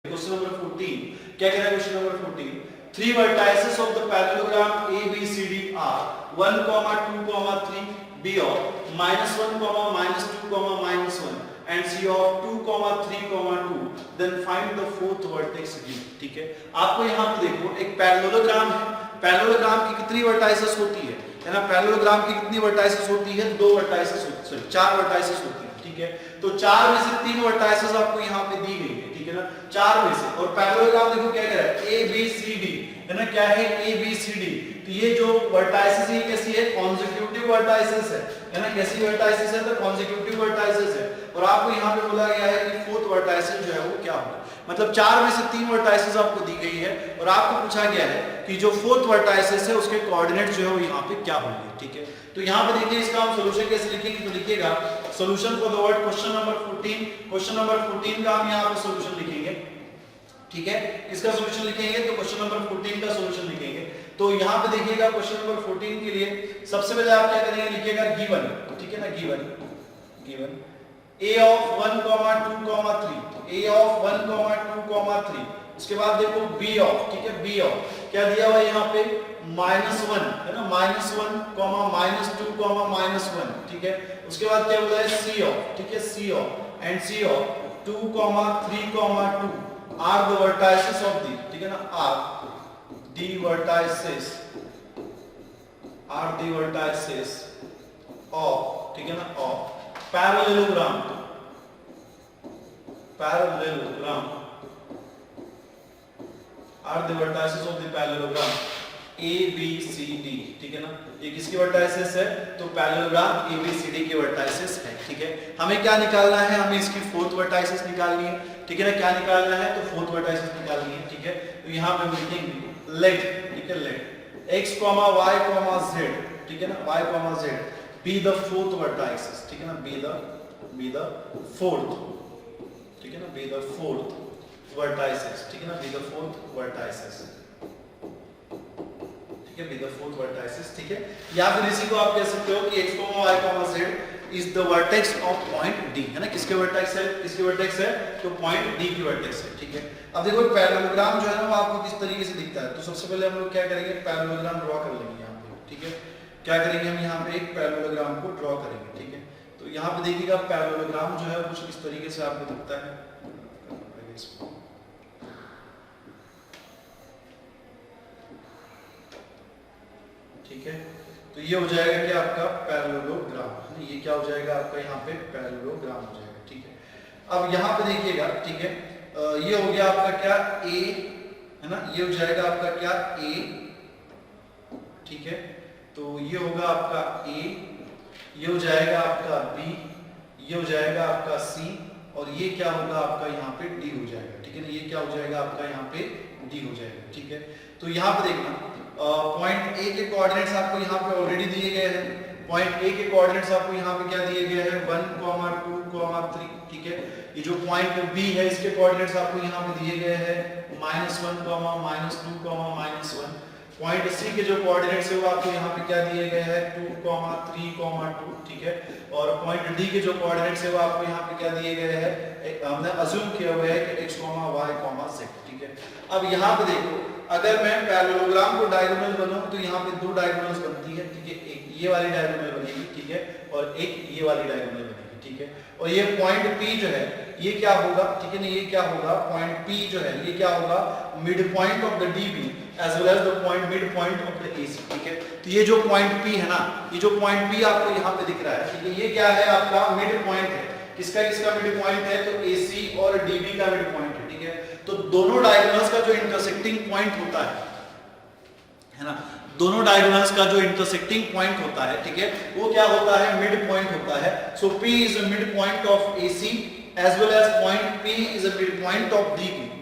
Question number 14 क्या कह रहा है question number 14 three vertices of the parallelogram ABCD are 1, 2, 3 B of -1, -2, -1 and C of 2, 3, 2 then find the fourth vertex D। ठीक है, आपको यहाँ पे देखो एक पैरेललोग्राम है, पैरेललोग्राम की कितनी वर्टाइसेस होती है ना, पैरेललोग्राम की कितनी वर्टाइसेस होती है, दो वर्टाइसेस होती है, सॉरी चार वर्टाइसेस होती है। ठीक है, तो चार में से तीन वर्टाइसेस आपको यहाँ पे दी गई है, ठीक है ना, चार में से। और पैरेललोग्राम देखो क्या कह रहा है, ए बी सी डी है ना, क्या है ए बी सी डी। तो ये जो वर्टाइसेस है कैसी है, कॉन्सेक्यूटिव वर्टाइसेस है ना, कैसी वर्टाइसेस है, तो कॉन्सेक्यूटिव वर्टाइसेस है। और आपको यहाँ पे बोला गया है कि फोर्थ वर्टाइसेस जो है वो क्या होगा, मतलब चार में से तीन वर्टाइसेस आपको दी गई है और आपको पूछा गया है कि जो फोर्थ वर्टाइसेस है उसके कोऑर्डिनेट जो है वो यहाँ पे क्या होंगे। ठीक है, तो यहाँ पे देखिए इसका हम सॉल्यूशन कैसे लिखेंगे, तो लिखिएगा solution for the word question number 14, question number 14 का हम यहाँ पे सॉल्यूशन लिखेंगे। ठीक है, इसका सॉल्यूशन लिखेंगे तो क्वेश्चन नंबर 14 का सॉल्यूशन लिखेंगे। तो यहाँ पे देखिएगा क्वेश्चन नंबर 14 के लिए सबसे पहले आप क्या करेंगे, लिखिएगा गिवन, ठीक है ना, given a of 1, 2, 3, a of 1, 2, 3, उसके बाद देखो b of, ठीक है, b of क्या दिया हुआ है यहाँ पे -1 है ना, -1, -2, -1, ठीक है। उसके बाद क्या बोला है c of, ठीक है, c of and c of 2, 3, 2 are the vertices of the, ठीक है ना, are the vertices of, ठीक है ना, of parallelogram are the vertices of the parallelogram A B C D, ठीक है ना। ये किसकी वर्टाइसेस है, तो पैरेललोग्राम ABCD की वर्टाइसेस है। ठीक है, हमें क्या निकालना है, हमें इसकी फोर्थ वर्टाइसेस निकालनी है। ठीक है ना, क्या निकालना है, तो फोर्थ वर्टाइसेस निकालनी है। ठीक है, तो यहाँ पे हम लिखेंगे लेट, ठीक है, लेट x, y, z, ठीक है ना, y, z be the fourth vertices, ठीक है ना, be the fourth, ठीक है ना, be the fourth vertices, ठीक है ना, be the fourth vertices, ठीक है, be the fourth vertices। ठीक है, या फिर इसी को आप कह सकते हो कि x, y, z is the vertex of point D, है ना, किसके वर्टेक्स है, किसके वर्टेक्स है, तो पॉइंट D की वर्टेक्स है। ठीक है, अब देखो पैरेललोग्राम जो है ना वो आपको किस तरीके से दिखता है, तो सबसे पहले हम लोग क्या करेंगे, पैरेललोग्राम ड्रॉ कर लेंगे यहाँ पे। ठीक है, क्या करेंगे हम यहाँ पे एक पैरेललोग्राम को ड्रॉ करेंगे। ठीक है, तो यहाँ पे देखिएगा पैरेललोग्राम जो है कुछ इस तरीके से आपको दिखता है। ठीक है, तो ये हो जाएगा कि आपका पैरेललोग्राम, ये क्या हो जाएगा आपका यहाँ पे पैरेललोग्राम हो जाएगा। ठीक है, अब यहाँ पे देखिएगा, ठीक है, ये हो गया आपका क्या A है ना, ये हो जाएगा आपका क्या A, ठीक है, तो ये होगा आपका A, ये हो जाएगा आपका B, ये हो जाएगा आपका C और ये क्या होगा आपका यहाँ पे D हो जाएगा। ठीक है ना, ये क्या हो जाएगा आपका यहाँ पे D हो जाएगा। ठीक है, तो यहाँ पे देखना पॉइंट A के कोऑर्डिनेट्स आपको यहाँ पे ऑलरेडी दिए गए हैं। पॉइंट A के कोऑर्डिनेट्स आपको यहाँ पे क्या दिए गए हैं, 1, 2, 3, ठीक है। ये जो पॉइंट B है इसके कोऑर्डिनेट्स आपको यहाँ पे दिए गए हैं -1, -2, -1। पॉइंट C के जो कोऑर्डिनेट्स है वो आपको यहाँ पे क्या दिए गए हैं 2, 3, 2, ठीक है। और पॉइंट D के जो कोऑर्डिनेट्स है वो आपको यहाँ पे क्या दिए गए हैं, हमने अज्यूम किया हुआ है कि x, y, z, ठीक है। अब यहाँ पे देखो अगर मैं पैरेललोग्राम को डायगोनल बनाऊं तो यहाँ पे दो डायगोनल्स बनती है, ठीक है, एक ये वाली डायगोनल बनेगी, ठीक है, और एक ये वाली डायगोनल बनेगी, ठीक है। और ये पॉइंट P जो है ये क्या होगा, ठीक है ना, ये क्या होगा, पॉइंट P जो है ये क्या होगा, mid point of the DB as well as the point mid point of the AC, ठीक है। तो ये जो पॉइंट P है ना, ये जो पॉइंट P आपको यहाँ पे दिख रहा है, ठीक है, ये क्या है आपका मिड पॉइंट है। किसका किसका मिड पॉइंट है, तो AC और DB का मिड पॉइंट है, ठीक है। तो दोनों डायगोनल्स का जो इंटरसेक्टिंग पॉइंट होता है ना, दोनों डायगोनल्स का जो इंटरसेक्टिंग पॉइंट होता है, ठीक है, वो क्या होता है, मिड पॉइंट होता है। सो P is a mid point of AC as well as point P is a midpoint of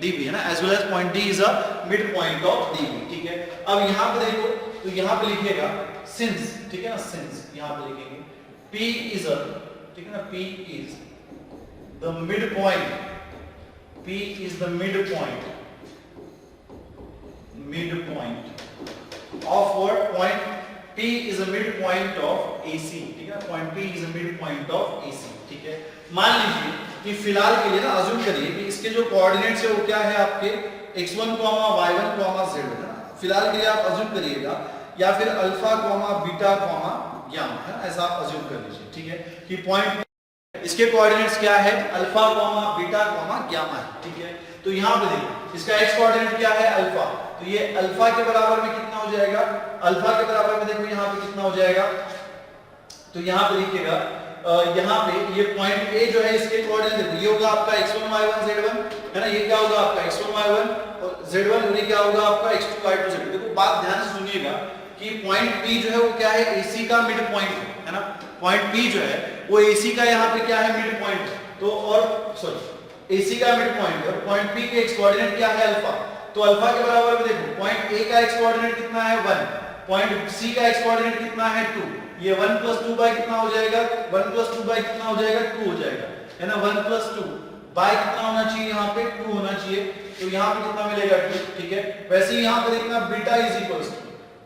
DB है ना, as well as point D is a midpoint of DB, ठीक है। अब यहाँ पे देखो तो यहाँ पे लिखिएगा since, ठीक है ना, since यहाँ पे लिखेंगे P is a, ठीक है ना, P is the midpoint, P is the midpoint of what point, P is a midpoint of AC, ठीक है, point P is a midpoint of AC, ठीक है। मान लीजिए कि फिलहाल के लिए ना अज्यूम करिए कि इसके जो कोऑर्डिनेट्स है वो क्या है आपके x1, y1, z है ना। फिलहाल के लिए आप अज्यूम करिएगा, या फिर अल्फा, बीटा, गामा है, ऐसा आप अज्यूम कर लीजिए, ठीक है, कि पॉइंट इसके कोऑर्डिनेट्स क्या है, अल्फा, बीटा, गामा है, ठीक है। तो यहाँ पे देखिए इसका x कोऑर्डिनेट क्या है, अल्फा, तो ये अल्फा के बराबर में कितना हो जाएगा, अल्फा के बराबर में देखो यहाँ पे कितना हो जाएगा, तो यहाँ पे देखिएगा यहाँ पे ये पॉइंट ए जो है इसके कोऑर्डिनेट देखो, ये होगा आपका x1, y1, z1 है ना, ये क्या होगा आपका x1, y1 और z1, और ये क्या होगा आपका x2, y2, z2। देखो बात ध्यान से सुनिएगा कि पॉइंट P जो है वो क्या है, AC का मिड पॉइंट है ना। पॉइंट P जो है वो AC का यहाँ पे क्या है, मिड पॉइंट, तो और सॉरी AC का मिड पॉइंट है, और पॉइंट P के x कोऑर्डिनेट क्या है, अल्फा, तो अल्फा के बराबर में देखो पॉइंट A का x कोऑर्डिनेट कितना है, 1, पॉइंट C का x कोऑर्डिनेट कितना है, 2, ये 1 + 2 बाय कितना हो जाएगा, 1 + 2 बाय कितना हो जाएगा, 2 हो जाएगा, है ना। 1 + 2 बाय कितना होना चाहिए, यहाँ पे 2 होना चाहिए, तो यहाँ पे कितना मिलेगा, 2, ठीक है। वैसे ही यहाँ पे देखना बीटा इज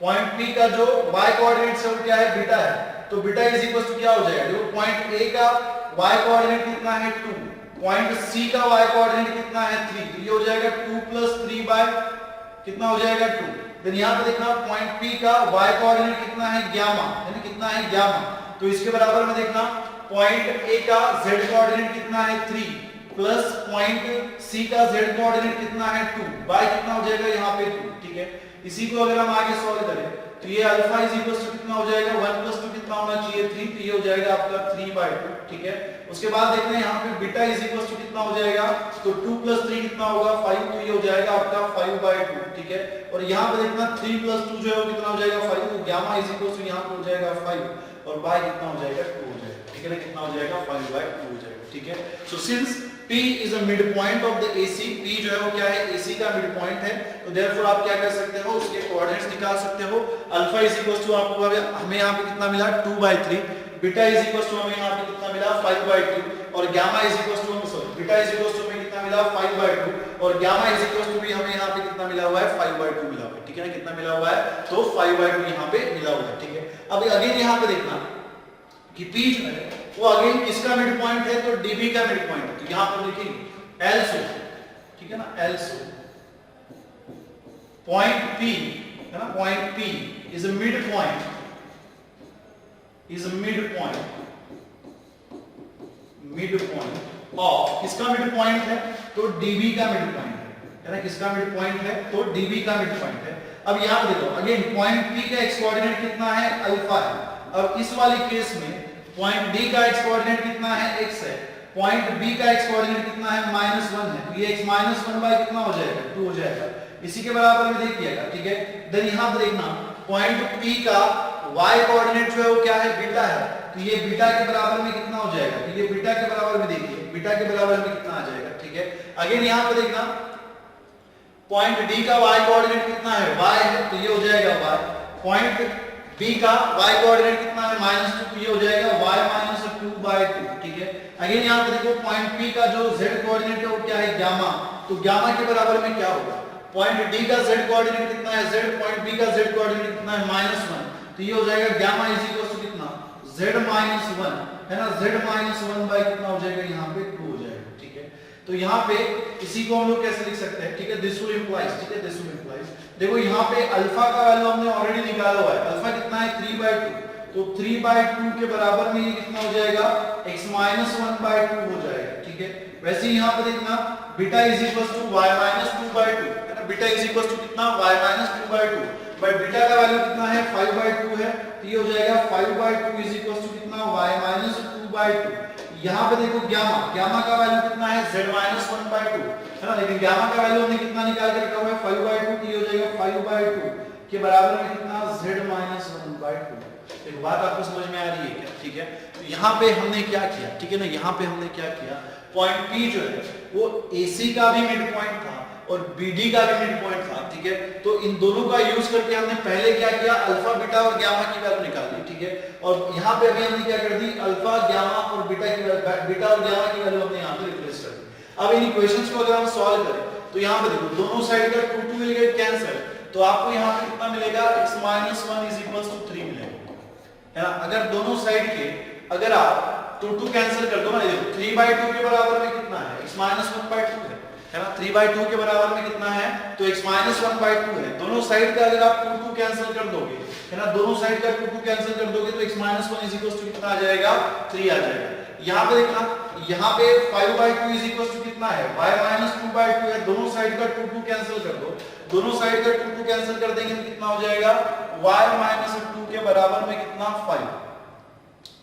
पॉइंट P का जो y कोऑर्डिनेट है वो क्या है, बीटा है, तो बीटा इज इक्वल टू क्या हो जाएगा, देखो पॉइंट A का y कोऑर्डिनेट कितना है, 2, पॉइंट C का y कोऑर्डिनेट कितना है, 3, तो ये हो जाएगा 2 + 3 बाय कितना हो जाएगा, 2। देन यहाँ पे देखना पॉइंट P का y कोऑर्डिनेट कितना है, गामा, यानी कितना है, गामा, तो इसके बराबर में देखना पॉइंट A का z कोऑर्डिनेट कितना है, 3, प्लस पॉइंट C का z कोऑर्डिनेट कितना है, 2, बाय कितना हो जाएगा, यहाँ पे 2, ठीक है। इसी को अगर हम आगे सॉल्व करें तो ये अल्फा इज इक्वल टू कितना हो जाएगा, 1 + 2 कितना होना चाहिए, 3, तो ये हो जाएगा आपका 3/2, ठीक है। उसके बाद देखते हैं यहाँ पे बीटा इज इक्वल टू कितना हो जाएगा, तो 2 + 3 कितना होगा, 5, तो ये हो जाएगा आपका 5/2, ठीक है। और यहाँ पे देखना 3 + 2 जो है वो कितना हो जाएगा, 5, तो गामा इज इक्वल टू यहाँ पे हो जाएगा 5 और बाय कितना हो जाएगा, 2 हो जाएगा, ठीक है ना, कितना हो जाएगा, 5/2 हो जाएगा, ठीक है। So since P is a midpoint of the AC, P जो है वो क्या है, AC का मिड पॉइंट है, तो देयरफॉर आप क्या कर सकते हो, उसके कोऑर्डिनेट्स निकाल सकते हो। अल्फा इज इक्वल टू आपको हमें यहाँ पे कितना मिला, 2/3, बीटा इज इक्वल टू हमें यहाँ पे कितना मिला, 5/2, और gamma is equal to sorry beta is equal to हमें कितना मिला, 5/2, और गामा इज इक्वल टू भी हमें यहाँ पे कितना मिला हुआ है, 5/2 मिला हुआ है, ठीक है ना, कितना मिला हुआ है, तो 5/2 यहाँ पे मिला हुआ है, ठीक है। अब अगेन यहाँ पे देखना कि P जो है वो अगेन किसका मिड पॉइंट है, तो DB का मिड पॉइंट है, तो यहां पर लिखेंगे एल्सो, ठीक है ना, एल्सो पॉइंट P है ना, point P is a mid point, of किसका मिड पॉइंट है, तो DB का मिड पॉइंट है ना, किसका मिड पॉइंट है, तो DB का मिड पॉइंट है। अब यहां देखो अगेन पॉइंट P का x कोऑर्डिनेट कितना है, अल्फा है। अब इस वाली केस में पॉइंट D का x कोऑर्डिनेट कितना है, x है, पॉइंट B का x कोऑर्डिनेट कितना है, -1 है, तो ये x -1 बाय कितना हो जाएगा, 2 हो जाएगा, इसी के बराबर में देखिएगा, ठीक है। देन यहां पर देखना पॉइंट P का y कोऑर्डिनेट जो है वो क्या है, बीटा है, तो ये बीटा के बराबर में कितना हो जाएगा, तो ये बीटा के बराबर में देखिए, बीटा के बराबर में कितना आ जाएगा, ठीक है। अगेन यहां पर देखना पॉइंट D का y कोऑर्डिनेट कितना है, y है, तो ये हो जाएगा y, पॉइंट B का y कोऑर्डिनेट कितना है, -2, तो ये हो जाएगा y - 2/2, ठीक है। अगेन यहां पे देखो पॉइंट P का जो z कोऑर्डिनेट है वो क्या है, गामा, तो गामा के बराबर में क्या होगा, पॉइंट D का z कोऑर्डिनेट कितना है, z, पॉइंट B का z कोऑर्डिनेट कितना है, -1, तो ये हो जाएगा गामा इज इक्वल टू कितना, z - 1 है ना, z - 1 बाय कितना हो जाएगा, यहाँ पे 2 हो जाएगा, ठीक है। तो यहाँ पे इसी को हम लोग कैसे लिख सकते हैं, ठीक है, दिस विल इंप्लाइज, ठीक है, दिस विल इंप्लाइज। देखो यहाँ पे अल्फा का वैल्यू हमने ऑलरेडी निकाला हुआ है, अल्फा कितना है, 3/2, तो 3/2 के बराबर में ये कितना हो जाएगा, x - 1/2 हो जाएगा, ठीक है। वैसे ही यहाँ पे देखना beta is equal to y - 2/2 है ना, बीटा इज इक्वल टू कितना, y - 2/2, बट बीटा का वैल्यू कितना है, 5/2 है, तो ये हो जाएगा 5/2 इज इक्वल टू कितना, y - 2/2। यहाँ पे देखो गामा का वैल्यू कितना है, z - 1/2 है ना, लेकिन गामा का वैल्यू हमने कितना निकाल के रखा हुआ है, 5/2, तो ये हो जाएगा 5/2 के बराबर में कितना, z - 1/2। एक बात आपको समझ में आ रही है क्या, ठीक है। तो यहाँ पे हमने क्या किया, ठीक है ना, यहाँ पे हमने क्या किया, पॉइंट P जो है वो AC का भी मिड पॉइंट था और BD का भी मिड पॉइंट था, ठीक है। तो इन दोनों का यूज करके हमने पहले क्या किया, अल्फा, बीटा और गामा की वैल्यू निकाल ली, ठीक है। और यहाँ पे अभी हमने क्या कर दी, अल्फा, गामा और बीटा और गामा की वैल्यू हमने यहाँ पे रिप्लेस कर दी। अब इन इक्वेशंस को अगर हम सॉल्व करें तो यहाँ पे देखो दोनों साइड का 2 विल गेट कैंसिल, तो आपको यहाँ पे कितना मिलेगा, x - 1 = 3 मिलेगा, है ना। अगर दोनों साइड के अगर आप 2 कैंसिल कर दो ना, ये 3/2 के बराबर में कितना है, x माइनस 1/2 है ना, 3/2 के बराबर में कितना है, तो x माइनस 1/2 है। दोनों साइड का अगर आप 2 कैंसिल कर दोगे है ना, दोनों साइड का 2 कैंसिल कर दोगे तो x minus 1 is equal to कितना आ जाएगा, 3 आ जाएगा। यहाँ पे देखना, यहाँ पे 5/2 इज इक्वल टू कितना है, y माइनस 2/2 है। दोनों साइड का 2 कैंसिल कर दो, दोनों साइड का 2 कैंसिल कर देंगे तो कितना हो जाएगा, y माइनस 2 के बराबर में कितना, 5,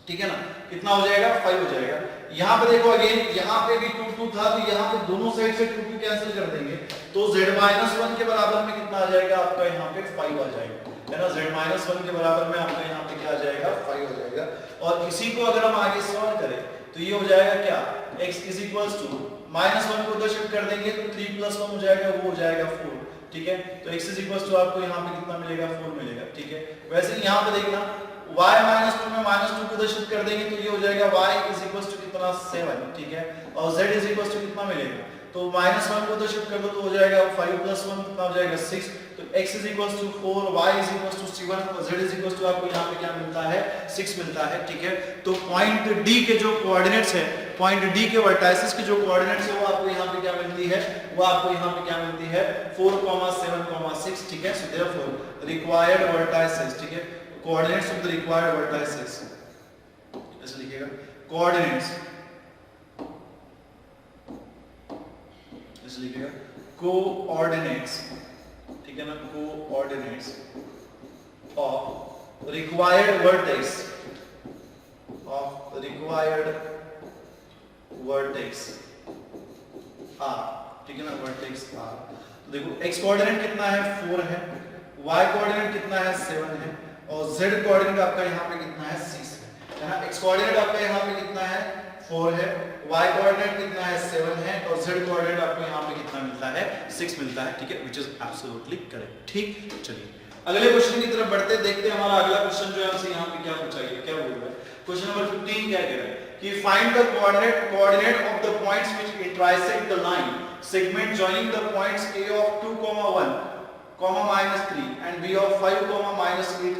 ठीक है ना, कितना हो जाएगा, 5 हो जाएगा। यहाँ पे देखो अगेन, यहाँ पे भी 2 था तो यहाँ पे दोनों साइड से 2 कैंसिल कर देंगे तो z माइनस 1 के बराबर में कितना आ जाएगा आपका, यहाँ पे 5 आ जाएगा, है ना, z माइनस 1 के बराबर में आपका यहाँ पे क्या आ जाएगा, 5 हो जाएगा। और इसी को अगर हम आगे सॉल्व करें तो ये हो जाएगा क्या, x इज इक्वल्स टू -1 को उधर शिफ्ट कर देंगे तो 3 + 1 हो जाएगा, वो हो जाएगा 4, ठीक है। तो x इज इक्वल्स टू आपको यहाँ पे कितना मिलेगा, 4 मिलेगा, ठीक है। वैसे ही यहाँ पे देखना, y माइनस 2 में -2 को उधर शिफ्ट कर देंगे तो ये हो जाएगा y इज इक्वल्स टू कितना, 7, ठीक है। और z इज इक्वल्स टू कितना मिलेगा, तो -1 को उधर शिफ्ट कर दो तो हो जाएगा 5 + 1 कितना हो जाएगा, 6। तो x is equals to 4, y is equals to 7 और z इज इक्वल्स टू आपको यहाँ पे क्या मिलता है, 6 मिलता है, ठीक है। तो पॉइंट D के जो कोऑर्डिनेट्स है, पॉइंट D के वर्टाइसेस के जो कोऑर्डिनेट्स है वो आपको यहाँ पे क्या मिलती है, वो आपको यहाँ पे क्या मिलती है, 4, 7, 6, ठीक है। सो देयरफॉर रिक्वायर्ड वर्टाइसेस, ठीक है, coordinates of the required vertices, ऐसे लिखिएगा, कोऑर्डिनेट्स, ऐसे लिखिएगा, कोऑर्डिनेट्स, ठीक है ना, coordinates of required vertex, of required vertex are, ठीक है ना, वर्टेक्स आर। तो देखो x कोऑर्डिनेट कितना है, 4 है, y कोऑर्डिनेट कितना है, 7 है, और z कोऑर्डिनेट आपका यहाँ पे कितना है, 6 है ना। x कोऑर्डिनेट आपका यहाँ पे कितना है, 4 है, y कोऑर्डिनेट कितना है, 7 है, और z कोऑर्डिनेट आपको यहाँ पे कितना मिलता है, 6 मिलता है, ठीक है, व्हिच इज एब्सोल्युटली करेक्ट, ठीक। चलिए अगले क्वेश्चन की तरफ बढ़ते हैं, देखते हैं हमारा अगला क्वेश्चन जो है हमसे यहाँ पे क्या पूछा गया, क्या बोल रहा है। क्वेश्चन नंबर 15 क्या कह रहा है कि find the coordinate of the points which intersect the line segment joining the points a of 2, 1, -3 and b of 5, -8, 3,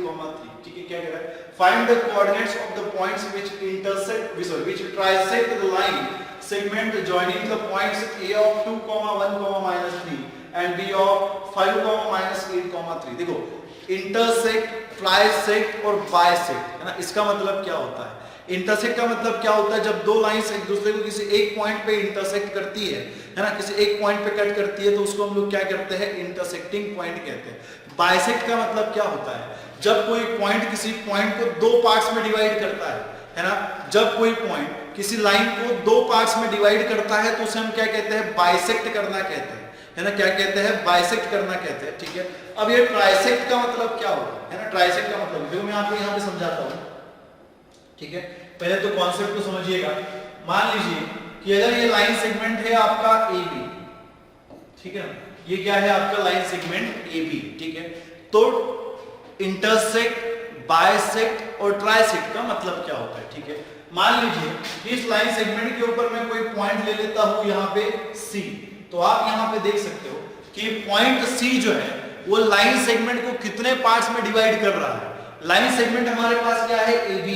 ठीक है। क्या कह रहा है, find the coordinates of the points which intersect the line segment joining the points a of 2, 1, -3 and b of 5, -8, 3। देखो intersect, trisect और bisect, है ना, इसका मतलब क्या होता है। इंटरसेक्ट का मतलब क्या होता है, जब दो लाइंस एक दूसरे को किसी एक पॉइंट पे इंटरसेक्ट करती है ना, किसी एक पॉइंट पे कट करती है तो उसको हम लोग क्या करते हैं, इंटरसेक्टिंग पॉइंट कहते हैं। बाइसेक्ट का मतलब क्या होता है, जब कोई पॉइंट किसी पॉइंट को दो पार्ट्स में डिवाइड करता है ना, जब कोई पॉइंट किसी लाइन को दो पार्ट्स में डिवाइड करता है तो उसे हम क्या कहते हैं, बाइसेक्ट करना कहते हैं, है ना, क्या कहते हैं, बाइसेक्ट करना कहते हैं, ठीक है। अब ये ट्राइसेक्ट का मतलब क्या होगा, है ना, ट्राइसेक्ट का मतलब देखो मैं आपको यहाँ पे समझाता हूँ, ठीक है। पहले तो कॉन्सेप्ट को समझिएगा। मान लीजिए कि अगर ये लाइन सेगमेंट है आपका AB, ठीक है ना, ये क्या है आपका लाइन सेगमेंट AB, ठीक है। तो इंटरसेक्ट, बाइसेक्ट और ट्राइसेक्ट का मतलब क्या होता है, ठीक है। मान लीजिए इस लाइन सेगमेंट के ऊपर मैं कोई पॉइंट ले लेता हूं यहाँ पे C, तो आप यहाँ पे देख सकते हो कि पॉइंट C जो है वो लाइन सेगमेंट को कितने पार्ट्स में डिवाइड कर रहा है। लाइन सेगमेंट हमारे पास क्या है, AB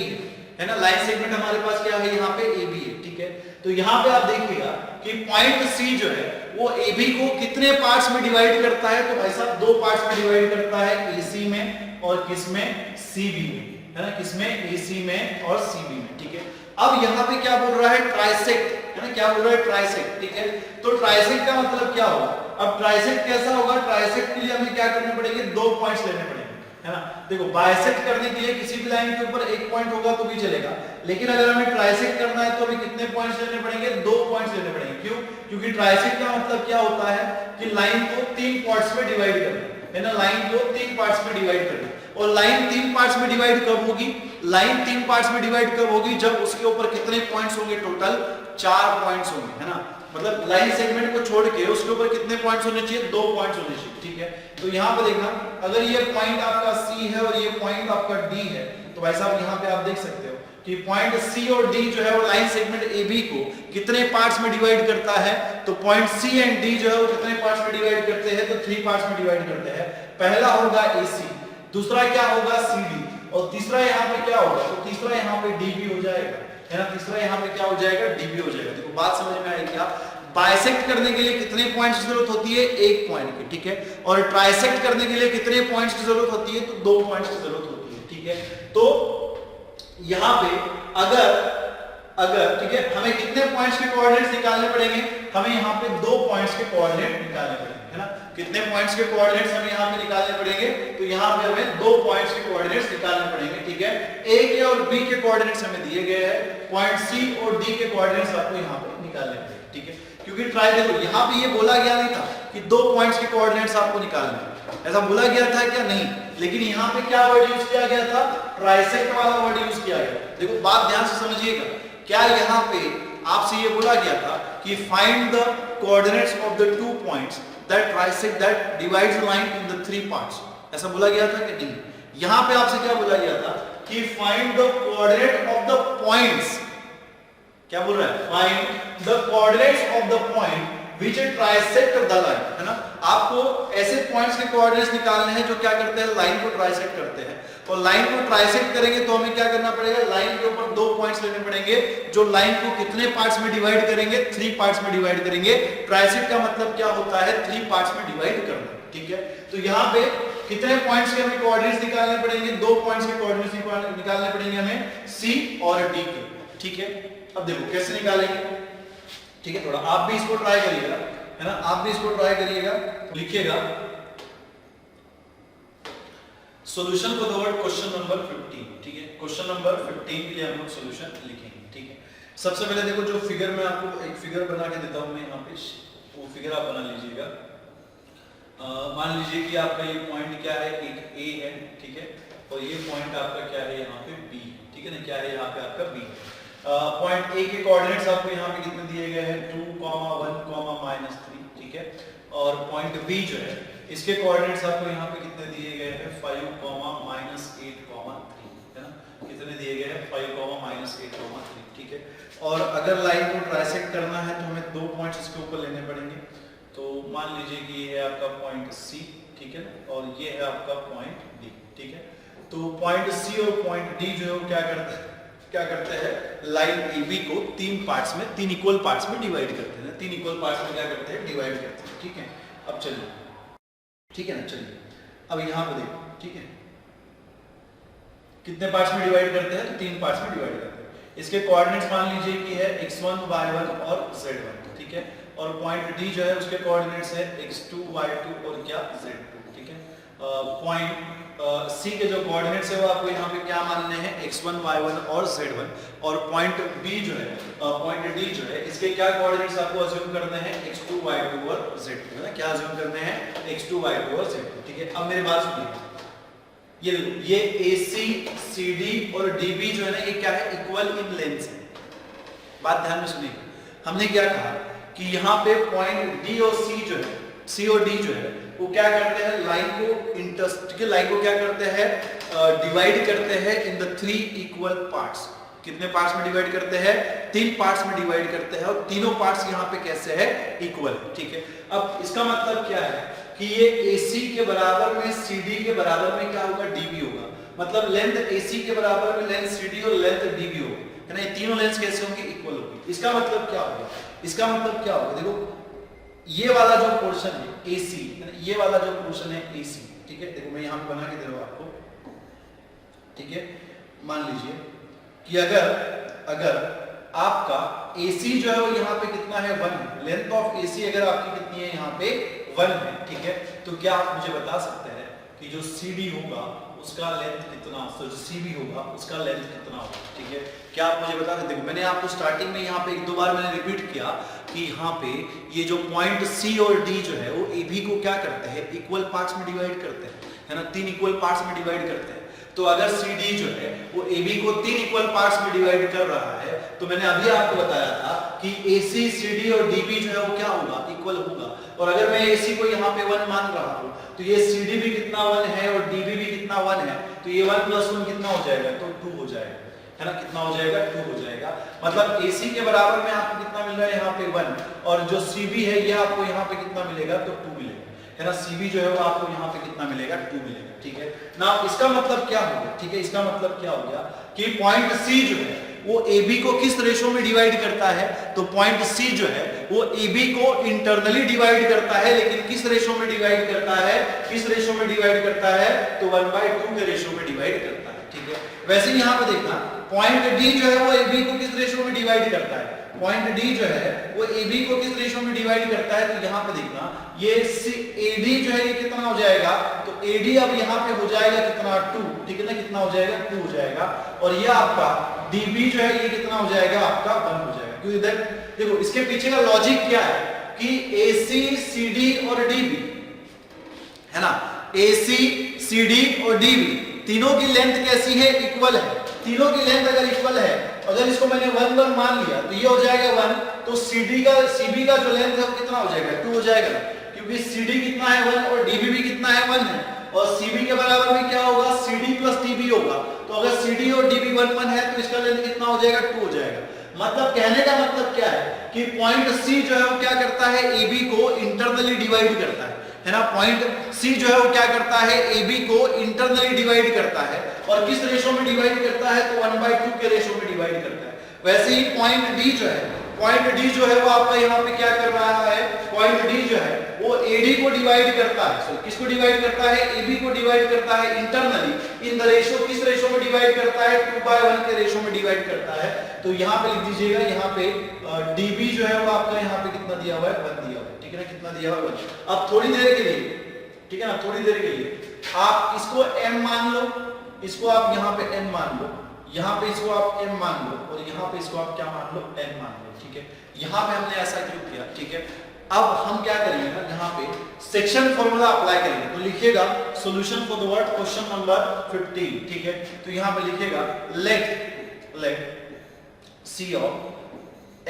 है ना, लाइन सेगमेंट हमारे पास क्या है, यहाँ पे AB है, ठीक है। तो यहाँ पे आप देखिएगा कि पॉइंट C जो है वो AB को कितने पार्ट्स में डिवाइड करता है, तो भाई साहब दो पार्ट्स में डिवाइड करता है, AC में और किसमें, CB में, है ना, किसमें, AC में और CB में, ठीक है। अब यहाँ पे क्या बोल रहा है, ट्राइसेक्ट, है ना, क्या बोल रहा है, ट्राइसेक्ट, ठीक है। तो ट्राइसेक्ट का मतलब क्या होगा, अब ट्राइसेक्ट कैसा होगा, ट्राइसेक्ट के लिए हमें क्या करने पड़ेंगे, दो पॉइंट्स लेने पड़ेंगे, है ना। देखो बाइसेक्ट करने के लिए किसी भी लाइन के ऊपर एक पॉइंट होगा तो भी चलेगा, लेकिन अगर हमें ट्राइसेक्ट करना है तो हमें कितने पॉइंट्स लेने पड़ेंगे, दो पॉइंट्स लेने पड़ेंगे। क्यों, क्योंकि ट्राइसेक्ट का मतलब क्या होता है कि लाइन को तीन पार्ट्स में डिवाइड करना, है ना, लाइन को तीन पार्ट्स में डिवाइड करना। और लाइन तीन पार्ट्स में डिवाइड कब होगी, लाइन तीन पार्ट्स में डिवाइड कब होगी, जब उसके ऊपर कितने पॉइंट्स होंगे, टोटल 4 पॉइंट्स होंगे, है ना। मतलब लाइन सेगमेंट को छोड़ के उसके ऊपर कितने पॉइंट्स होने चाहिए, 2 पॉइंट्स होने चाहिए, ठीक है। तो यहाँ पे देखना, अगर ये पॉइंट आपका C है और ये पॉइंट आपका D है, तो भाई साहब यहाँ पे आप देख सकते हो कि पॉइंट C और D जो है वो लाइन सेगमेंट AB को कितने पार्ट्स में डिवाइड करता है, तो पॉइंट C एंड D जो है वो कितने पार्ट्स में डिवाइड करते हैं, तो 3 पार्ट्स में डिवाइड करते हैं। पहला होगा AC, दूसरा क्या होगा CD, और तीसरा यहाँ पे क्या होगा, तो तीसरा यहाँ पे DB हो जाएगा, है ना। तीसरा यहाँ पे क्या हो जाएगा, डीबी हो जाएगा। देखो बात समझ में आई क्या, बाइसेक्ट करने के लिए कितने पॉइंट्स की जरूरत होती है, 1 पॉइंट की, ठीक है। और ट्राइसेक्ट करने के लिए कितने पॉइंट्स की जरूरत होती है, तो 2 पॉइंट्स की जरूरत होती है, ठीक है। तो यहां पे अगर ठीक है, हमें कितने पॉइंट्स के कोऑर्डिनेट्स निकालने पड़ेंगे, हमें यहां पे 2 पॉइंट्स के कोऑर्डिनेट निकालने पड़ेंगे, है ना। कितने पॉइंट्स के कोऑर्डिनेट्स हमें यहां पे निकालने पड़ेंगे, तो यहां पे हमें 2 पॉइंट्स के कोऑर्डिनेट्स निकालने पड़ेंगे, ठीक है। ए के और बी के कोऑर्डिनेट्स हमें दिए गए हैं, पॉइंट सी और डी के कोऑर्डिनेट्स आपको यहां पे निकालने पड़ेंगे, ठीक है। क्योंकि ट्राई देखो यहां पे ये बोला गया नहीं था कि 2 पॉइंट्स के कोऑर्डिनेट्स आपको निकालने हैं, ऐसा बोला गया था क्या, नहीं। लेकिन यहां पे क्या वर्ड यूज किया गया था, ट्राइसेक्ट वाला वर्ड यूज किया गया। देखो बात ध्यान से समझिएगा, क्या यहां पे आपसे ये बोला गया था कि find the coordinates of the 2 points that trisect that divides the line in the 3 parts, ऐसा बोला गया था कि नहीं। यहां पे आपसे क्या बोला गया था कि find the coordinate of the points, क्या बोल रहा है, find the coordinates of the point which trisect the line, है ना। आपको ऐसे पॉइंट्स के कोऑर्डिनेट्स निकालने हैं जो क्या करते हैं, लाइन को ट्राइसेक्ट करते हैं। और लाइन को ट्राइसेक्ट करेंगे तो हमें क्या करना पड़ेगा, लाइन के ऊपर 2 पॉइंट्स लेने पड़ेंगे जो लाइन को कितने पार्ट्स में डिवाइड करेंगे, 3 पार्ट्स में डिवाइड करेंगे। ट्राइसेक्ट का मतलब क्या होता है, 3 पार्ट्स में डिवाइड करना, ठीक है। तो यहाँ पे कितने पॉइंट्स के हमें कोऑर्डिनेट्स निकालने पड़ेंगे, 2 पॉइंट्स के कोऑर्डिनेट्स निकालने पड़ेंगे हमें सी और डी के, ठीक है। अब देखो कैसे निकालेंगे, ठीक है। थोड़ा आप भी इसको ट्राई करिएगा, है ना, आप भी इसको ट्राई करिएगा। तो लिखिएगा solution for the word question number 15, ठीक है। क्वेश्चन नंबर 15 के लिए हम लोग सॉल्यूशन लिखेंगे, ठीक है। सबसे पहले देखो जो फिगर मैं आपको एक फिगर बना के देता हूं मैं यहाँ पे, वो फिगर आप बना लीजिएगा। मान लीजिए कि आपका ये पॉइंट क्या है, एक ए है, ठीक है। और ये पॉइंट आपका क्या है यहाँ पे बी, ठीक है ना, क्या है यहाँ पे आपका बी। पॉइंट ए के कोऑर्डिनेट्स आपको यहाँ पे कितने दिए गए हैं, 2, 1, -3, ठीक है। और पॉइंट बी जो है इसके कोऑर्डिनेट्स आपको यहाँ पे कितने दिए गए हैं, 5, -8, 3, है ना। कितने दिए गए हैं, 5, -8, 3, ठीक है। और अगर लाइन को ट्राइसेक्ट करना है तो हमें 2 पॉइंट्स इसके ऊपर लेने पड़ेंगे। तो मान लीजिए कि ये है आपका पॉइंट सी, ठीक है, और ये है आपका पॉइंट डी, ठीक है। तो पॉइंट सी और पॉइंट डी जो है वो क्या करते हैं, लाइन AB को 3 पार्ट्स में, 3 इक्वल पार्ट्स में डिवाइड करते हैं, 3 इक्वल पार्ट्स में क्या करते हैं, डिवाइड करते हैं, ठीक है। अब चलिए, ठीक है ना, चलिए अब यहां पे देखो, ठीक है, कितने पार्ट्स में डिवाइड करते हैं, तो 3 पार्ट्स में डिवाइड करते हैं। इसके कोऑर्डिनेट्स मान लीजिए कि है x1, y1 और z1, ठीक है। और पॉइंट D जो है उसके कोऑर्डिनेट्स है x2, y2 और क्या z2, ठीक है। पॉइंट C के जो कोऑर्डिनेट्स है वो आपको यहाँ पे क्या मानने हैं, x1, y1 और z1। और पॉइंट B जो है, पॉइंट D जो है, इसके क्या कोऑर्डिनेट्स आपको अज्यूम करने हैं, x2, y2 और z2, है ना। क्या अज्यूम करने हैं, x2, y2 और z2, ठीक है। अब मेरी बात सुनिए, ये AC, CD और DB जो है ना, ये क्या है, इक्वल इन लेंथ है। बात ध्यान में सुनिए, हमने क्या कहा कि यहाँ पे पॉइंट D और C जो है, C और D जो है वो क्या करते हैं, लाइन को लाइन को क्या करते हैं, डिवाइड करते हैं इन द 3 इक्वल पार्ट्स। कितने पार्ट्स में डिवाइड करते हैं, 3 पार्ट्स में डिवाइड करते हैं। और तीनों पार्ट्स यहाँ पे कैसे है, इक्वल, ठीक है। अब इसका मतलब क्या है कि ये AC के बराबर में CD के बराबर में क्या होगा, DB होगा। मतलब लेंथ AC के बराबर में लेंथ CD और लेंथ DB होगी, है ना। ये तीनों लेंथ कैसे होंगे, इक्वल होगी। इसका मतलब क्या होगा, इसका मतलब क्या होगा, देखो ये वाला जो पोर्शन है AC, ये वाला जो पोर्शन है AC, ठीक है। देखो मैं यहाँ पे बना के दे रहा हूँ आपको, ठीक है। मान लीजिए कि अगर आपका AC जो है वो यहाँ पे कितना है, 1 है। लेंथ ऑफ AC अगर आपकी कितनी है, यहाँ पे 1 है, ठीक है। तो क्या आप मुझे बता सकते हैं कि जो CD होगा उसका लेंथ कितना, तो जो CB होगा उसका लेंथ कितना होगा, ठीक है। क्या आप मुझे बता सकते हैं, मैंने आपको स्टार्टिंग में यहाँ पे 1-2 बार मैंने रिपीट किया कि यहाँ पे ये जो पॉइंट C और D जो है वो AB को क्या करते हैं, इक्वल पार्ट्स में डिवाइड करते हैं, है ना। 3 इक्वल पार्ट्स में डिवाइड करते हैं। तो अगर CD जो है वो AB को 3 इक्वल पार्ट्स में डिवाइड कर रहा है, तो मैंने अभी आपको बताया था कि AC, CD और DB जो है वो क्या होगा, इक्वल होगा। और अगर मैं AC को यहाँ पे 1 मान रहा हूँ तो ये CD भी कितना 1 है और DB भी कितना 1 है, तो ये 1 + 1 कितना हो जाएगा, तो 2 हो जाएगा, है ना। कितना हो जाएगा, 2 हो जाएगा। मतलब AC के बराबर में आपको कितना मिल रहा है, यहाँ पे 1, और जो CB है ये आपको यहाँ पे कितना मिलेगा, तो 2 मिलेगा, है ना। CB जो है वो आपको यहाँ पे कितना मिलेगा, 2 मिलेगा, ठीक है ना। इसका मतलब क्या हो गया, ठीक है। इसका मतलब क्या हो गया कि पॉइंट C जो है वो AB को किस रेशो में डिवाइड करता है, तो पॉइंट C जो है वो AB को इंटरनली डिवाइड करता है, लेकिन किस रेशो में डिवाइड करता है, किस रेशो में डिवाइड करता है, तो 1/2 के रेशो में डिवाइड करता है, ठीक है। वैसे ही यहां पे देखना पॉइंट D जो है वो AB को किस रेशो में डिवाइड करता है, पॉइंट D जो है वो AB को किस रेशो में डिवाइड करता है, तो यहां पे देखना ये AD जो है ये कितना हो जाएगा, तो AD अब यहां पे हो जाएगा कितना 2, ठीक है ना, कितना हो जाएगा 2 हो जाएगा, और ये आपका DB जो है ये कितना हो जाएगा आपका 1 हो जाएगा। क्यों इधर देखो इसके पीछे का लॉजिक क्या है कि AC CD और DB है ना, AC CD और DB तीनों की लेंथ कैसी है, इक्वल है। तीनों की लेंथ अगर इक्वल है, अगर इसको मैंने 1 1 मान लिया तो ये हो जाएगा 1, तो CB का जो लेंथ है वो कितना हो जाएगा 2 हो जाएगा, क्योंकि CD कितना है 1 और DB भी कितना है 1 है, और CB के बराबर में क्या होगा CD प्लस DB होगा, तो अगर CD और DB 1 1 है तो इसका लेंथ कितना हो जाएगा 2 हो जाएगा। मतलब कहने का मतलब क्या है कि पॉइंट C जो है वो क्या करता है AB को इंटरनली डिवाइड करता है ना, पॉइंट C जो है वो क्या करता है AB को इंटरनली डिवाइड करता है, और किस रेशो में डिवाइड करता है, तो 1/2 के रेशो में डिवाइड करता है। वैसे ही पॉइंट D जो है, पॉइंट D जो है वो आपका यहाँ पे क्या कर रहा है, पॉइंट D जो है वो AD को डिवाइड करता है, किसको डिवाइड करता है, AB को डिवाइड करता है इंटरनली इन द रेशो, किस रेशो में डिवाइड करता है, 2/1 के रेशो में डिवाइड करता है। तो यहाँ पे लिख दीजिएगा, यहाँ पे DB जो है वो आपका यहाँ पे कितना दिया हुआ है 1 दिया हुआ है, ठीक है ना, कितना दिया हुआ है 1। अब थोड़ी देर के लिए, ठीक है ना, थोड़ी देर के लिए आप इसको M मान लो, इसको आप यहाँ पे N मान लो, यहाँ पे इसको आप M मान लो, और यहाँ पे इसको आप क्या मान लो, N मान लो, ठीक है। यहाँ पे हमने ऐसा क्यों किया, ठीक है। अब हम क्या करेंगे ना, यहाँ पे सेक्शन फॉर्मूला अप्लाई करेंगे, तो लिखिएगा solution for the word question number 15, ठीक है। तो यहाँ पे लिखिएगा let C of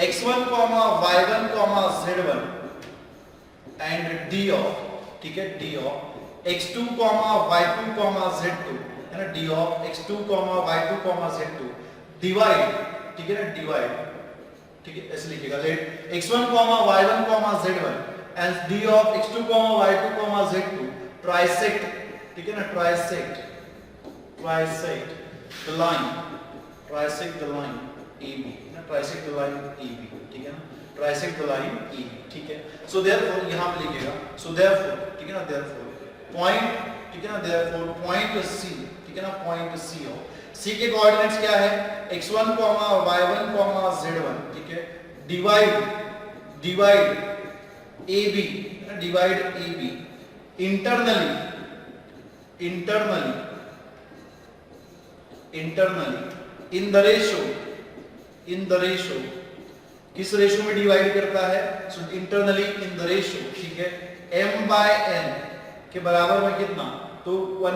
x1, y1, z1 and D of, ठीक है, D of x2, y2, z2 है ना, D of x2, y2, z2 divide, ठीक है ना, डिवाइड, ठीक है, ऐसे लिखिएगा let x1, y1, z1 and D of x2, y2, z2 trisect, ठीक है ना, trisect the line, trisect the line AB ना, ट्राइसेक्ट द लाइन AB, ठीक है ना, ट्राइसेक्ट द लाइन AB, ठीक है। सो देयरफॉर यहाँ पे लिखिएगा, सो देयरफॉर, ठीक है ना, देयरफॉर पॉइंट, ठीक है ना, देयरफॉर पॉइंट C, ठीक है ना, पॉइंट C हो, C के कोऑर्डिनेट्स क्या है, x1, y1, z1, ठीक है, divide AB, divide AB internally in the ratio किस रेशो में डिवाइड करता है, सो इंटरनली इन द रेशो, ठीक है, M/N के बराबर में कितना, तो 1/2 है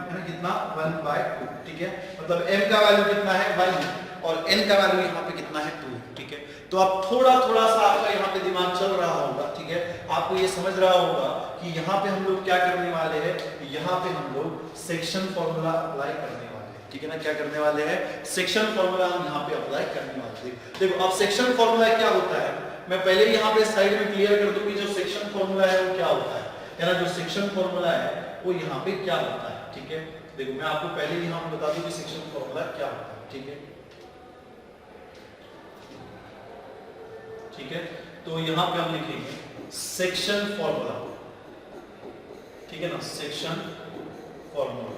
ना, कितना 1/2, ठीक है। मतलब M का वैल्यू कितना है 1 और N का वैल्यू यहाँ पे कितना है 2, ठीक है। तो अब थोड़ा सा आपका यहाँ पे दिमाग चल रहा होगा, ठीक है, आपको ये समझ रहा होगा कि यहाँ पे हम लोग क्या करने वाले हैं, यहाँ पे हम लोग सेक्शन फॉर्मूला अप्लाई करने वाले हैं, ठीक है ना, क्या करने वाले हैं, सेक्शन फॉर्मूला हम यहाँ पे अप्लाई करने वाले हैं। देखो अब सेक्शन फॉर्मूला क्या होता है, मैं पहले यहाँ पे साइड में क्लियर कर दूं कि जो सेक्शन फॉर्मूला है वो क्या होता है ना, जो सेक्शन फॉर्मूला है वो यहाँ पे क्या होता है, ठीक है। देखो मैं आपको पहले यहाँ पे बता दूं कि सेक्शन फॉर्मूला क्या होता है, ठीक है, ठीक है। तो यहाँ पे हम लिखेंगे सेक्शन फॉर्मूला, ठीक है ना, सेक्शन फॉर्मूला,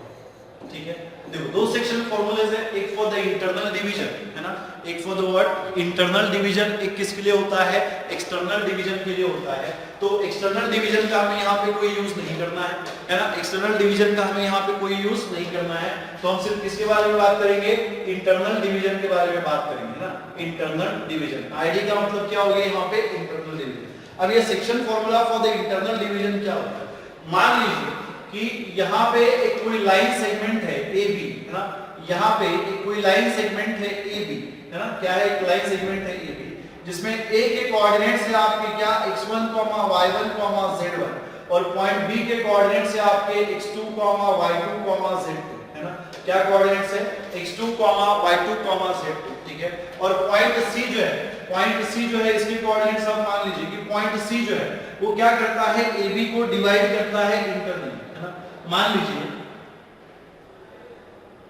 ठीक है। देखो दो सेक्शन फॉर्मूलेज है, एक फॉर द इंटरनल डिवीजन है ना, एक for the what internal division, एक किसके लिए होता है, एक्सटर्नल डिवीजन के लिए होता है। तो एक्सटर्नल डिवीजन का हमें यहाँ पे कोई यूज नहीं करना है ना, एक्सटर्नल डिवीजन का हमें यहाँ पे कोई यूज नहीं करना है, तो हम सिर्फ किसके बारे में बात करेंगे, इंटरनल डिवीजन के बारे में बात करेंगे ना, इंटरनल डिवीजन। आईडी का मतलब क्या हो गया यहाँ पे, इंटरनल डिवीजन। अब ये section formula for the internal division क्या होता है, मान लीजिए कि यहाँ पे एक कोई लाइन सेगमेंट है AB है ना, यहाँ पे एक कोई लाइन सेगमेंट है AB है ना, क्या है, एक लाइन सेगमेंट है AB जिसमें A के कोऑर्डिनेट्स है आपके क्या, x1, y1, z1 और पॉइंट B के कोऑर्डिनेट्स है आपके x2, y2, z2 है ना, क्या कोऑर्डिनेट्स है, x2, y2, z2, ठीक है। और पॉइंट C जो है, पॉइंट C जो है इसके कोऑर्डिनेट्स आप मान लीजिए कि पॉइंट C जो है वो क्या करता है, AB को डिवाइड करता है इंटरनली है ना। मान लीजिए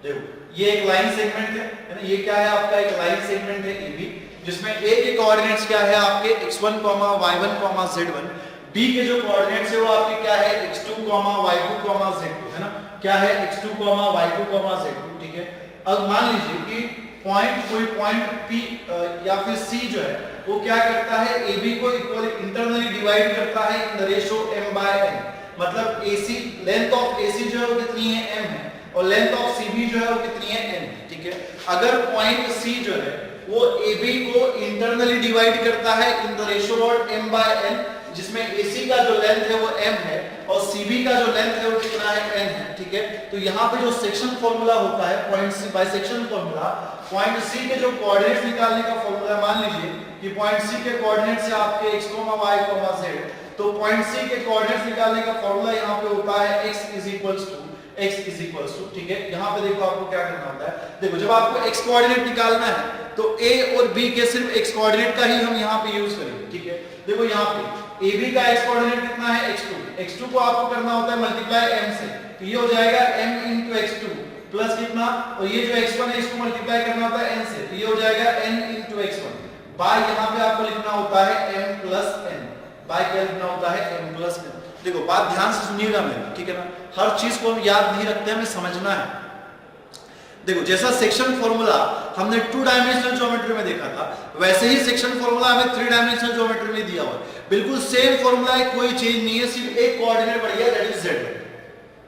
देखो ये एक लाइन सेगमेंट है ना, ये क्या है आपका एक लाइन सेगमेंट है AB, जिसमें A के कोऑर्डिनेट्स क्या है आपके x1, y1, z1, B के जो कोऑर्डिनेट्स है वो आपके क्या है x2, y2, z2 है ना, क्या है x2, y2, z2, ठीक है। अब मान लीजिए कि कोई पॉइंट P या फिर C जो है वो क्या करता है AB को इक्वली इंटरनली डिवाइड करता है इन द रेशियो m/n, मतलब AC लेंथ ऑफ AC जो है वो कितनी है m है, और लेंथ ऑफ CB जो है वो कितनी है n, ठीक है। अगर पॉइंट C जो है वो AB को इंटरनली डिवाइड करता है in the ratio of m/n, जिसमें AC का जो लेंथ है वो m है और CB का जो लेंथ है वो कितना है n है, ठीक है। तो यहाँ पे जो सेक्शन फॉर्मूला होता है point C bisection formula, point C के जो कोऑर्डिनेट्स निकालने का फॉर्मूला, मान लीजिए कि पॉइंट C के कोऑर्डिनेट्स है आपके x, y, z, तो पॉइंट C के कोऑर्डिनेट्स निकालने का फॉर्मूला यहाँ पे होता है x इज इक्वल्स टू, ठीक है। यहाँ पे देखो आपको क्या करना होता है, देखो जब आपको x कोऑर्डिनेट निकालना है तो a और b के सिर्फ x कोऑर्डिनेट का ही हम यहाँ पे यूज करेंगे, ठीक है। देखो यहाँ पे AB का x कोऑर्डिनेट कितना है x2 को आपको करना होता है मल्टीप्लाई m से, तो ये हो जाएगा m into x2 प्लस कितना, और ये जो x1 है इसको मल्टीप्लाई करना होता है n से, तो ये हो जाएगा n into x1 बाय यहाँ पे आपको लिखना होता है m plus n, बाय क्या लिखना होता है m plus n। देखो बात ध्यान से सुनिएगा मेरी, ठीक है ना, हर चीज को हम याद नहीं रखते, हमें समझना है। देखो जैसा सेक्शन फॉर्मूला हमने 2 डायमेंशनल ज्योमेट्री में देखा था, वैसे ही सेक्शन फॉर्मूला हमें 3 डायमेंशनल ज्योमेट्री में दिया हुआ है, बिल्कुल सेम फॉर्मूला है, कोई चेंज नहीं है, सिर्फ एक कोऑर्डिनेट बढ़ गया दैट इज z,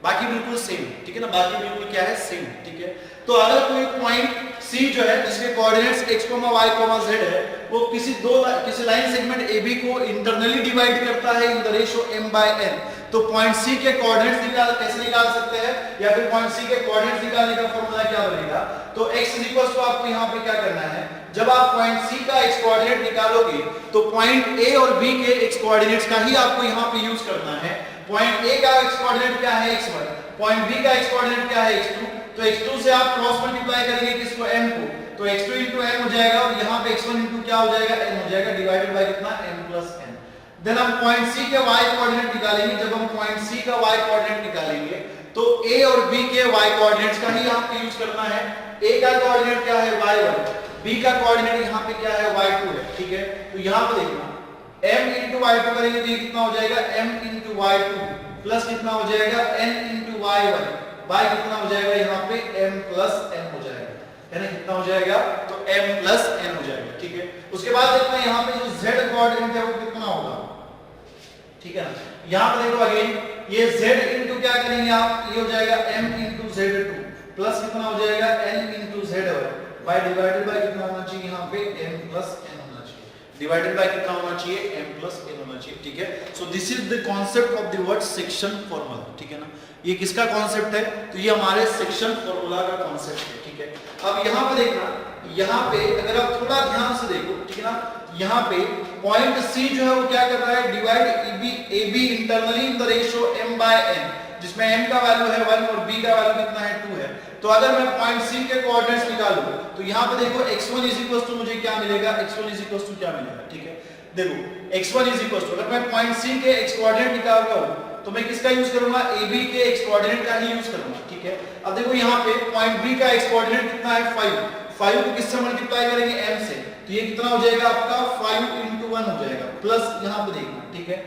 बाकी बिल्कुल सेम, ठीक है ना, बाकी बिल्कुल क्या है सेम, ठीक है। तो अगर कोई पॉइंट C जो है जिसके कोऑर्डिनेट्स x, y, z है, वो किसी लाइन सेगमेंट AB को इंटरनली डिवाइड करता है इन द रेशियो m/n, तो पॉइंट C के कोऑर्डिनेट्स कैसे निकाल सकते हैं, या फिर पॉइंट C के कोऑर्डिनेट्स निकालने का फॉर्मूला क्या बनेगा, तो x इक्वल्स टू आपको यहाँ पे क्या करना है, जब आप पॉइंट C का x कोऑर्डिनेट निकालोगे तो पॉइंट A और B के x कोऑर्डिनेट्स का ही आपको यहाँ पे यूज करना है। पॉइंट A का x कोऑर्डिनेट क्या है x1, पॉइंट B का x कोऑर्डिनेट क्या है x2, तो x2 से आप क्रॉस मल्टीप्लाई करेंगे किसको m को, तो x2 into m हो जाएगा, और यहाँ पे x1 into क्या हो जाएगा n हो जाएगा, डिवाइडेड बाय कितना m plus n। देन हम पॉइंट C के y कोऑर्डिनेट निकालेंगे, जब हम पॉइंट C का y कोऑर्डिनेट निकालेंगे तो A और B के y कोऑर्डिनेट्स का ही यहाँ पे यूज करना है। A का कोऑर्डिनेट क्या है y1, B का कोऑर्डिनेट यहाँ पे क्या है y2 है, ठीक है। तो यहाँ पे देखना m into y2 करेंगे तो ये कितना हो जाएगा m into y2 प्लस कितना हो जाएगा n into y1 बाय कितना हो जाएगा यहाँ पे m plus n हो जाएगा, है ना, कितना हो जाएगा, तो m plus n हो जाएगा, ठीक है। उसके बाद देखना यहाँ पे जो z कोऑर्डिनेट है वो कितना होगा, ठीक है ना। यहाँ पे देखो अगेन ये z into क्या करेंगे आप, ये हो जाएगा m into z2 प्लस कितना हो जाएगा n into z1 by divided by कितना होना चाहिए यहाँ पे m plus n होना चाहिए, डिवाइडेड बाय कितना होना चाहिए m plus n होना चाहिए, ठीक है। So this is the concept of the word section formula, ठीक है ना। ये किसका कॉन्सेप्ट है, तो ये हमारे सेक्शन फॉर्मूला का कॉन्सेप्ट है, ठीक है। अब यहाँ पे देखना, यहाँ पे अगर आप थोड़ा ध्यान से देखो, ठीक है ना, यहाँ पे पॉइंट C जो है वो क्या कर रहा है, divide AB internally in the ratio m/n, जिसमें m का वैल्यू है 1 और b का वैल्यू कितना है 2 है। तो अगर मैं पॉइंट C के कोऑर्डिनेट्स निकालूं तो यहाँ पे देखो x1 इज इक्वल टू मुझे क्या मिलेगा, x1 इज इक्वल टू क्या मिलेगा, ठीक है। देखो x1 इज इक्वल टू, अगर मैं पॉइंट C के x कोऑर्डिनेट निकाल रहा हूं तो मैं किसका यूज करूंगा, AB के x कोऑर्डिनेट का ही यूज करूंगा, ठीक है। अब देखो यहाँ पे पॉइंट B का x कोऑर्डिनेट कितना है 5 को किससे मल्टीप्लाई करेंगे m से, तो ये कितना हो जाएगा आपका 5 into 1 हो जाएगा, प्लस यहाँ पे देखना, ठीक है।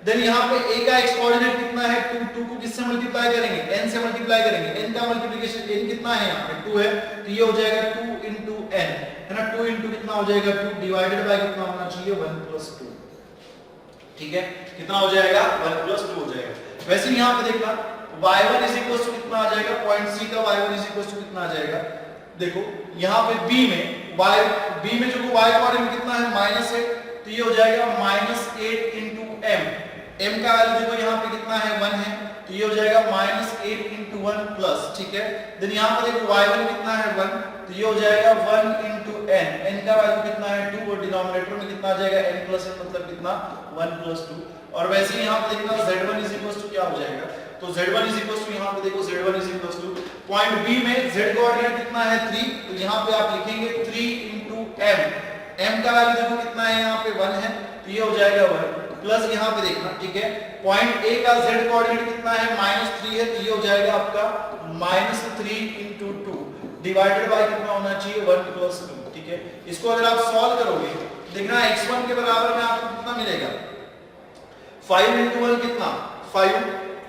देन यहाँ पे a का x कोऑर्डिनेट कितना है 2 को किससे मल्टीप्लाई करेंगे, n से मल्टीप्लाई करेंगे, n का मल्टीप्लिकेशन n कितना है यहाँ पे 2 है, तो ये हो जाएगा 2 into n, है ना, 2 into कितना हो जाएगा 2 डिवाइडेड बाय कितना होना चाहिए 1 plus 2, ठीक है, कितना हो जाएगा 1 plus 2 हो जाएगा। वैसे यहाँ पे देखना y1 इज इक्वल टू कितना आ जाएगा, पॉइंट C का y1 इज इक्वल टू कितना आ जाएगा, देखो यहाँ पे B में जो y कोऑर्डिनेट कितना है माइनस है, तो ये हो जाएगा -8 into m का वैल्यू देखो यहाँ पे कितना है 1 है, तो ये हो जाएगा -8 into 1 प्लस, ठीक है। देन यहाँ पे देखो y1 कितना है 1, तो ये हो जाएगा 1 into n का वैल्यू कितना है 2 और डिनोमिनेटर में कितना आ जाएगा n plus n मतलब कितना 1 plus 2। और वैसे ही यहाँ पे देखना z1 इज इक्वल टू क्या हो जाएगा, तो z1 इज इक्वल टू यहाँ पे देखो z1 is equal two point B में z कोऑर्डिनेट कितना है 3, तो यहाँ पे आप लिखेंगे 3 into m का वैल्यू देखो कितना है यहाँ पे 1 है, तो ये हो जाएगा 1 प्लस यहाँ पे देखना, ठीक है। पॉइंट A का z कोऑर्डिनेट कितना है -3 है, तो ये हो जाएगा आपका -3 into 2 डिवाइडेड बाय कितना होना चाहिए 1 + 2, ठीक है। इसको अगर आप सॉल्व करोगे देखना x1 के बराबर में आपको कितना मिलेगा, 5 × 1 कितना 5,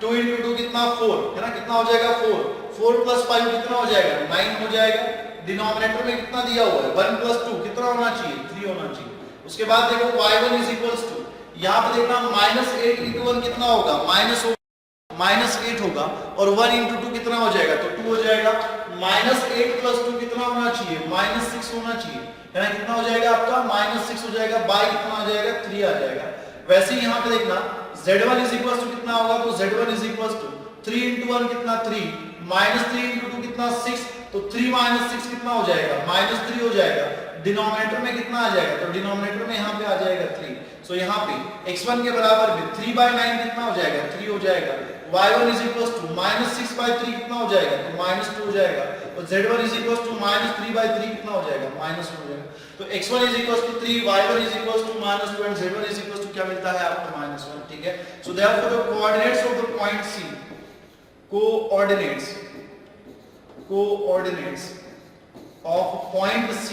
2 × 2 कितना 4 है ना, कितना हो जाएगा 4, 4 + 5 कितना हो जाएगा 9 हो जाएगा। डिनोमिनेटर में कितना दिया हुआ है 1 + 2 कितना होना चाहिए 3 होना चाहिए। उसके बाद देखो y1 = 2, यहाँ पे देखना -8 × 1 कितना होगा -8 होगा और 1 × 2 कितना हो जाएगा तो 2 हो जाएगा। -8 + 2 कितना होना चाहिए -6 होना चाहिए है ना, कितना हो जाएगा आपका -6 हो जाएगा, बाय कितना आ जाएगा 3 आ जाएगा। वैसे ही यहाँ पे देखना z1 = कितना होगा तो z1 = 3 × 1 कितना 3, -3 × 2 कितना 6, तो 3 - 6 कितना हो जाएगा -3 हो जाएगा। डिनोमिनेटर में कितना आ जाएगा तो डिनोमिनेटर में यहाँ पे आ जाएगा 3। सो यहाँ पे x1 के बराबर में 3/9 कितना हो जाएगा 3 हो जाएगा। y1 = -6/3 कितना हो जाएगा तो -2 हो जाएगा और z1 = -3/3 कितना हो जाएगा -1 हो जाएगा। तो x1 = 3, y1 = -2 एंड z1 = क्या मिलता है आपको -1, ठीक है। So therefore the coordinates of the point C, coordinates of point C,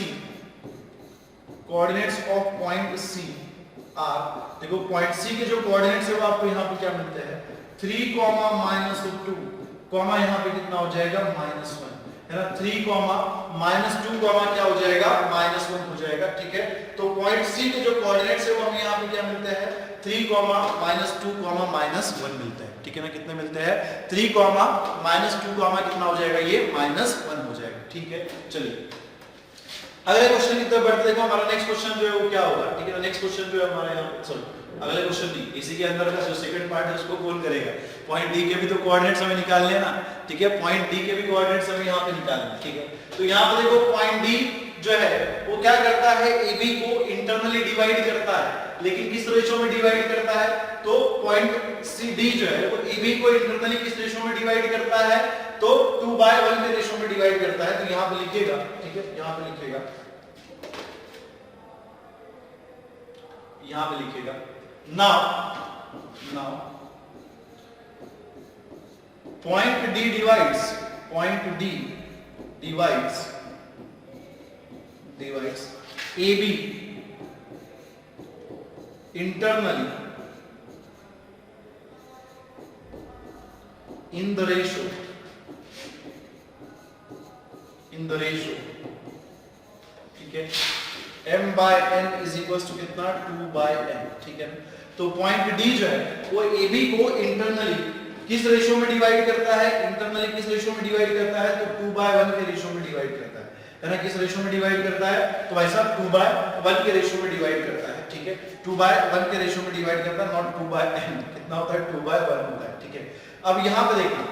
coordinates of point C are, देखो पॉइंट C के जो कोऑर्डिनेट्स है वो आपको यहाँ पे क्या मिलते हैं 3, -2, कॉमा यहाँ पे कितना हो जाएगा -1 है ना, 3, -2, क्या हो जाएगा -1 हो जाएगा, ठीक है। तो पॉइंट C के जो कोऑर्डिनेट्स है वो हमें यहाँ पे क्या मिलते हैं 3, -2, -1 मिलते हैं, ठीक है ना। कितने मिलते हैं 3, -2, कितना हो जाएगा ये -1 हो जाएगा, ठीक है। चलिए अगले क्वेश्चन की तरफ बढ़ते देखो हमारा नेक्स्ट क्वेश्चन जो है वो क्या होगा, ठीक है ना। नेक्स्ट क्वेश्चन जो है हमारे यहाँ सॉरी अगले क्वेश्चन नहीं, इसी के अंदर का जो सेकंड पार्ट है उसको कौन करेगा, पॉइंट डी के भी तो कोऑर्डिनेट्स हमें निकालने हैं ना, ठीक है। पॉइंट डी के भी कोऑर्डिनेट्स हमें यहाँ पे निकालने हैं, ठीक है। तो यहाँ पे देखो पॉइंट डी जो है वो क्या करता है AB को इंटरनली डिवाइड करता है, लेकिन किस रेशो में डिवाइड करता है तो पॉइंट CD जो है वो AB को इंटरनली किस रेशो में डिवाइड करता है तो 2/1 के रेशो में डिवाइड करता है। तो यहाँ पे लिखिएगा, ठीक है, यहाँ पे लिखिएगा now point D divides AB internally in the ratio ठीक है m/n = कितना 2/n, ठीक है। तो पॉइंट D जो है वो AB को इंटरनली किस रेशियो में डिवाइड करता है, इंटरनली किस रेशियो में डिवाइड करता है तो 2/1 के रेशियो में डिवाइड करता है ना। किस रेशियो में डिवाइड करता है तो भाई साहब 2/1 के रेशियो में डिवाइड करता है, ठीक है। 2/1 के रेशियो में डिवाइड करता है, नॉट 2/n, कितना होता है 2/1 होता है, ठीक है। अब यहाँ पे देखना,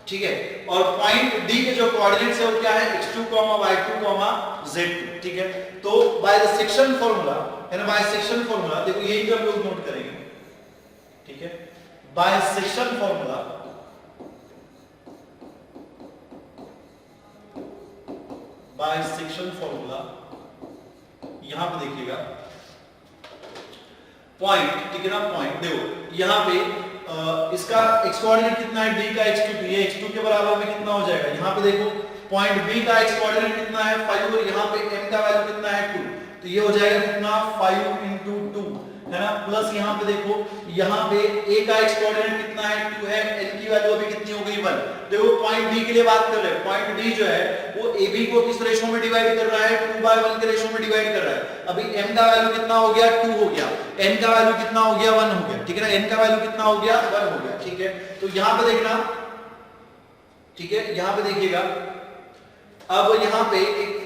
ठीक है, और पॉइंट D के जो कोऑर्डिनेट्स है वो क्या है x2, y2, z2, ठीक है। तो बाय द सेक्शन फार्मूला है ना, बाय सेक्शन फार्मूला देखो यही जो हम लोग नोट करेंगे, ठीक है। बाय सेक्शन फार्मूला यहां पे देखिएगा पॉइंट, ठीक है ना। पॉइंट देखो यहां पे इसका x कोऑर्डिनेट कितना है d का x2, तो ये x2 के बराबर में कितना हो जाएगा। यहाँ पे देखो पॉइंट B का x कोऑर्डिनेट कितना है 5 और यहाँ पे m का वैल्यू कितना है 2, तो ये हो जाएगा कितना 5 × 2 है ना, प्लस यहाँ पे देखो यहाँ पे A का x कोऑर्डिनेट कितना है 2 है, n की वैल्यू अभी कितनी हो गई 1। देखो पॉइंट D के लिए बात कर रहे हैं, पॉइंट D जो है वो AB को किस रेशो में डिवाइड कर रहा है 2/1 के रेशो में डिवाइड कर रहा है। अभी m का वैल्यू कितना हो गया 2 हो गया, n का वैल्यू कितना हो गया 1 हो गया, ठीक है ना। n का वैल्यू कितना हो गया 1 हो गया, ठीक है। तो यहाँ पे देखना, ठीक है, यहाँ पे देखिएगा अब यहाँ पे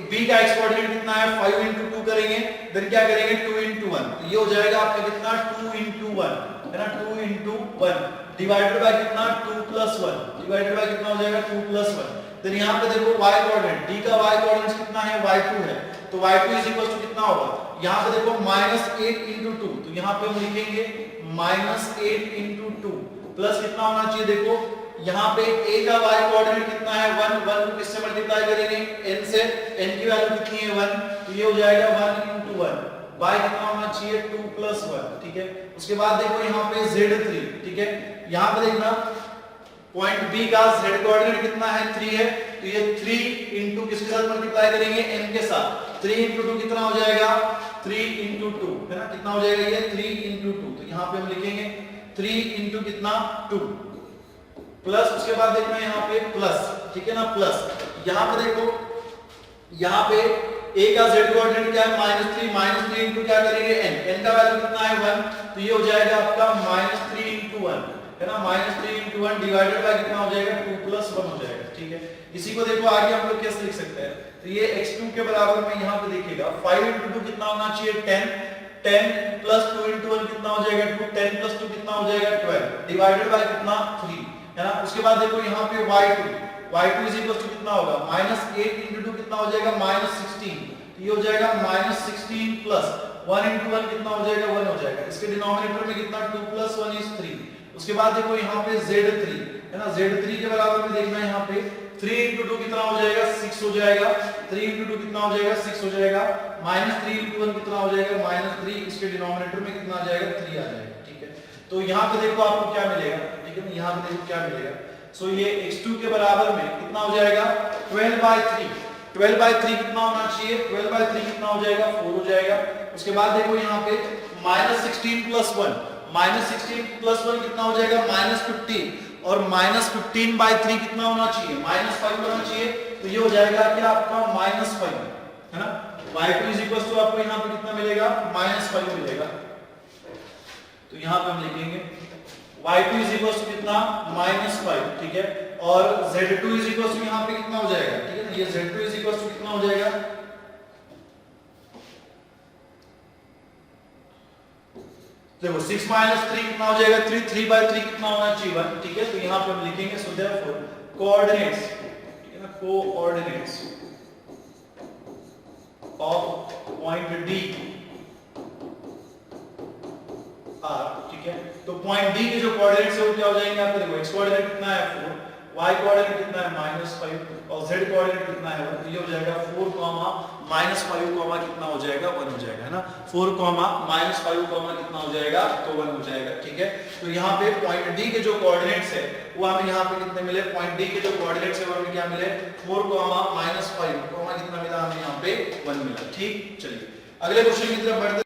B का x कोऑर्डिनेट कितना है 5 × 2 करेंगे, देन क्या करेंगे 2 × 1, तो ये हो जाएगा आपका कितना 2 × 1 है ना, 2 × 1 डिवाइडेड बाय कितना 2 + 1, डिवाइडेड बाय कितना हो जाएगा 2 + 1। देन यहाँ पे देखो y कोऑर्डिनेट D का y कोऑर्डिनेट कितना है y2 है, तो y2 = कितना होगा, यहाँ पे देखो -8 × 2, तो यहाँ पे हम लिखेंगे -8 × 2 प्लस कितना होना चाहिए देखो यहाँ पे A का y कोऑर्डिनेट कितना है 1 को किससे मल्टीप्लाई करेंगे n से, n की वैल्यू कितनी है 1, तो ये हो जाएगा 1 × 1, y कितना होना चाहिए 2 + 1, ठीक है। उसके बाद देखो यहाँ पे z3, ठीक है, यहाँ पे देखना पॉइंट B का z कोऑर्डिनेट कितना है 3 है, तो ये 3 इंटू किसके साथ मल्टीप्लाई करेंगे, n के साथ। 3 इंटू 2 कितना हो जाएगा, 3 इंटू 2 है ना, कितना हो जाएगा ये 3 इंटू 2। तो यहाँ पे हम लिखेंगे 3 इंटू कितना 2 प्लस, उसके बाद देखना यहाँ पे प्लस, ठीक है ना, प्लस यहाँ पे देखो, यहाँ पे a का z कोऑर्डिनेट क्या है -3 इंटू क्या करेंगे n का वैल्यू कितना है 1, तो ये हो जाएगा आपका -3 इंटू 1 है ना, -3 इंटू 1 डिवाइडेड बाय कितना हो जाएगा 2 प्लस 1 हो जाएगा, ठीक है। इसी को देखो आगे हम लोग कैसे लिख सकते हैं, तो ये x2 के बराबर में यहाँ पे देखिएगा 5 इंटू 2 कितना होना चाहिए 10 प्लस 2 इंटू 1 कितना हो जाएगा 2, 10 प्लस 2 कितना हो जाएगा 12 डिवाइडेड बाय कितना 3 है ना। उसके बाद देखो यहाँ पे y2 इज इक्वल टू कितना होगा -8 इंटू 2 कितना हो जाएगा -16, तो ये हो जाएगा -16 प्लस 1 इंटू 1 कितना हो जाएगा 1 हो जाएगा। इसके डिनोमिनेटर में कितना 2 प्लस 1 इज 3। उसके बाद देखो यहाँ पे z3 है ना, z3 के बराबर में देखना है यहाँ पे 3 इंटू 2 कितना हो जाएगा 6 हो जाएगा, 3 इंटू 2 कितना हो जाएगा 6 हो जाएगा, -3 इंटू 1 कितना हो जाएगा -3, इसके डिनोमिनेटर में कितना आ जाएगा 3 आ जाएगा, ठीक है। तो यहाँ पे देखो आपको क्या मिलेगा, ठीक है ना, यहाँ पे देखो क्या मिलेगा। सो ये x2 के बराबर में कितना हो जाएगा 12/3, 12/3 कितना होना चाहिए 12/3 कितना हो जाएगा 4 हो जाएगा। उसके बाद देखो यहाँ पे -16 प्लस 1, -16 प्लस 1 कितना हो जाएगा -15, और -15/3 कितना होना चाहिए -5 होना चाहिए, तो ये हो जाएगा कि आपका -5 है ना। y2 इज इक्वल टू आपको यहाँ पे कितना मिलेगा -5 मिलेगा, तो यहाँ पे हम लिखेंगे y2 इज इक्वल टू कितना -5, ठीक है। और z2 इज इक्वल टू यहाँ पे कितना हो जाएगा, ठीक है ना, ये z2 इज इक्वल टू कितना हो जाएगा, देखो 6 3 कितना हो जाएगा 3/3 कितना होना चाहिए 1, ठीक है। तो यहाँ पे हम लिखेंगे सो देयरफॉर कोऑर्डिनेट्स, ठीक है ना, coordinates of point D are, ठीक है। तो पॉइंट D के जो कोऑर्डिनेट्स है वो क्या हो जाएंगे आपको, देखो x कोऑर्डिनेट कितना है 4, y कोऑर्डिनेट कितना है -5 और z कोऑर्डिनेट कितना है 1, तो ये हो जाएगा 4, -5, कितना हो जाएगा 1 हो जाएगा है ना, 4, -5, कितना हो जाएगा तो 1 हो जाएगा, ठीक है। तो यहाँ पे पॉइंट D के जो कोऑर्डिनेट्स है वो हमें यहाँ पे कितने मिले, पॉइंट D के जो कोऑर्डिनेट्स है वो हमें क्या मिले 4, -5, कितना मिला हमें यहाँ पे 1 मिला, ठीक। चलिए अगले क्वेश्चन की तरफ बढ़ते